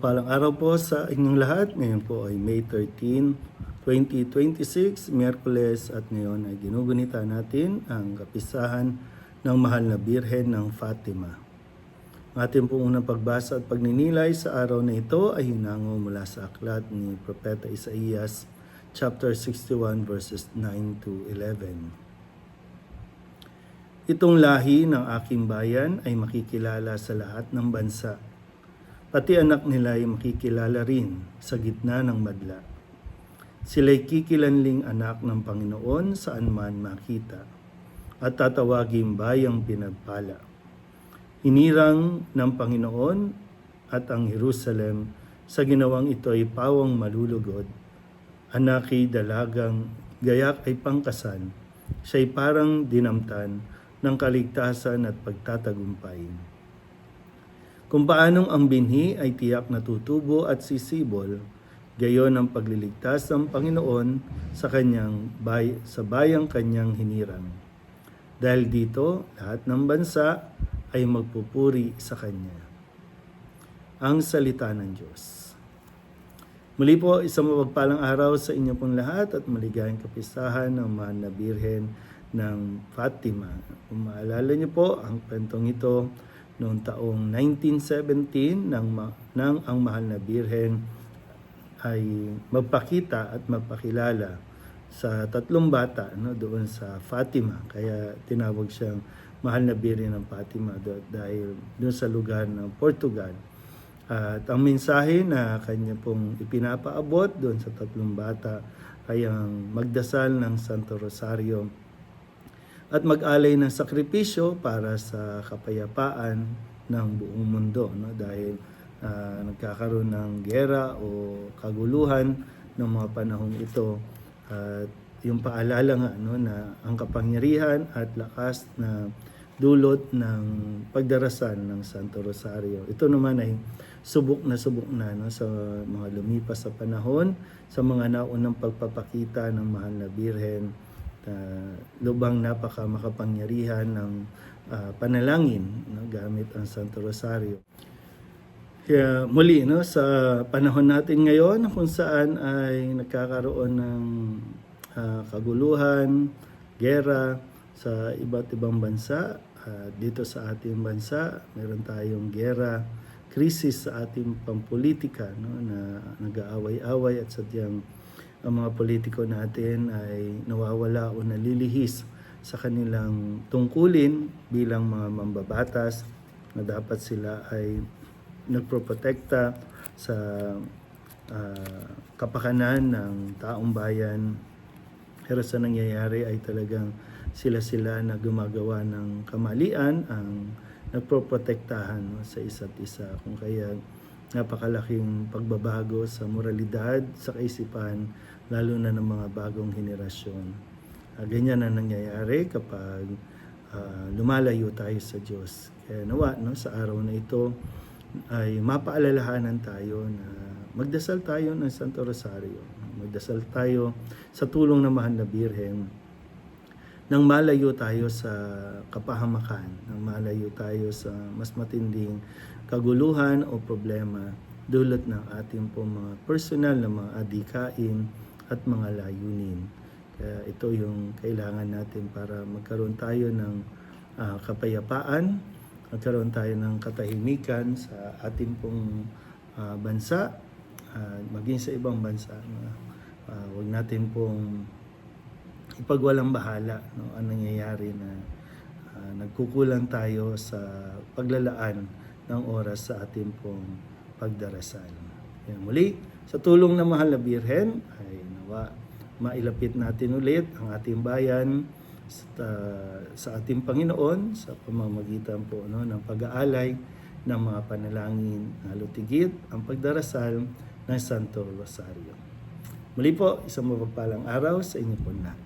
Mapagpalang araw po sa inyong lahat. Ngayon po ay May 13, 2026, Miyerkules, at ngayon ay ginugunita natin ang kapistahan ng Mahal na Birhen ng Fatima. Ang ating pong unang pagbasa at pagninilay sa araw na ito ay hinango mula sa aklat ni Propeta Isaías, chapter 61, verses 9 to 11. Itong lahi ng aking bayan ay makikilala sa lahat ng bansa. Pati anak nila ay makikilala rin sa gitna ng madla. Sila'y kikilanling anak ng Panginoon saan man makita, at tatawaging bayang pinagpala. Hinirang ng Panginoon at ang Jerusalem sa ginawang ito ay pawang malulugod. Anaki dalagang gayak ay pangkasan, siya'y parang dinamtan ng kaligtasan at pagtatagumpay. Kung paanong ang binhi ay tiyak na tutubo at sisibol, gayon ang pagliligtas ng Panginoon sa sa bayang kanyang hinirang. Dahil dito, lahat ng bansa ay magpupuri sa kanya. Ang salita ng Diyos. Muli po, isang mapagpalang araw sa inyo pong lahat at maligayang kapistahan ng Mahal na Birhen ng Fatima. Kung maalala niyo po, ang kwentong ito noong taong 1917 nang ang Mahal na Birhen ay magpakita at magpakilala sa tatlong bata doon sa Fatima. Kaya tinawag siyang Mahal na Birhen ng Fatima dahil doon sa lugar ng Portugal. At ang mensahe na kanya pong ipinapaabot doon sa tatlong bata ay ang magdasal ng Santo Rosario at mag-alay ng sakripisyo para sa kapayapaan ng buong mundo, dahil nagkakaroon ng giyera o kaguluhan ng mga panahon ito, at yung paalala nga na ang kapangyarihan at lakas na dulot ng pagdarasal ng Santo Rosario. Ito naman ay subok na sa mga lumipas sa panahon, sa mga naunang pagpapakita ng Mahal na Birhen. Lubang napaka makapangyarihan ng panalangin gamit ang Santo Rosario. Kaya muli sa panahon natin ngayon kung saan ay nagkakaroon ng kaguluhan, giyera sa iba't ibang bansa. Dito sa ating bansa, meron tayong giyera, krisis sa ating pampolitika na nag-aaway-away at sadyang ang mga politiko natin ay nawawala o nalilihis sa kanilang tungkulin bilang mga mambabatas, na dapat sila ay nagproprotekta sa kapakanan ng taong bayan. Pero sa nangyayari ay talagang sila na gumagawa ng kamalian ang nagproprotektahan sa isa't isa. Kung kaya napakalaking pagbabago sa moralidad, sa kaisipan, lalo na ng mga bagong henerasyon. Ganyan ang nangyayari kapag lumalayo tayo sa Diyos. Kaya nawa sa araw na ito ay mapaalalahanan tayo na magdasal tayo ng Santo Rosario. Magdasal tayo sa tulong ng Mahal na Birhen nang malayo tayo sa kapahamakan, nang malayo tayo sa mas matinding kaguluhan o problema dulot ng ating pong mga personal na mga adhikain at mga layunin. Kaya ito yung kailangan natin para magkaroon tayo ng kapayapaan, magkaroon tayo ng katahimikan sa ating pong bansa, maging sa ibang bansa. Huwag natin pong ipagwalang bahala ang nangyayari na nagkukulang tayo sa paglalaan ng oras sa ating pong pagdarasal. Yan, muli, sa tulong ng Mahal na Birhen ay nawa mailapit natin ulit ang ating bayan sa ating Panginoon sa pamamagitan po ng pag-aalay ng mga panalangin, lalo tigit ang pagdarasal ng Santo Rosario. Muli po, isang mapagpalang araw sa inyo po lahat.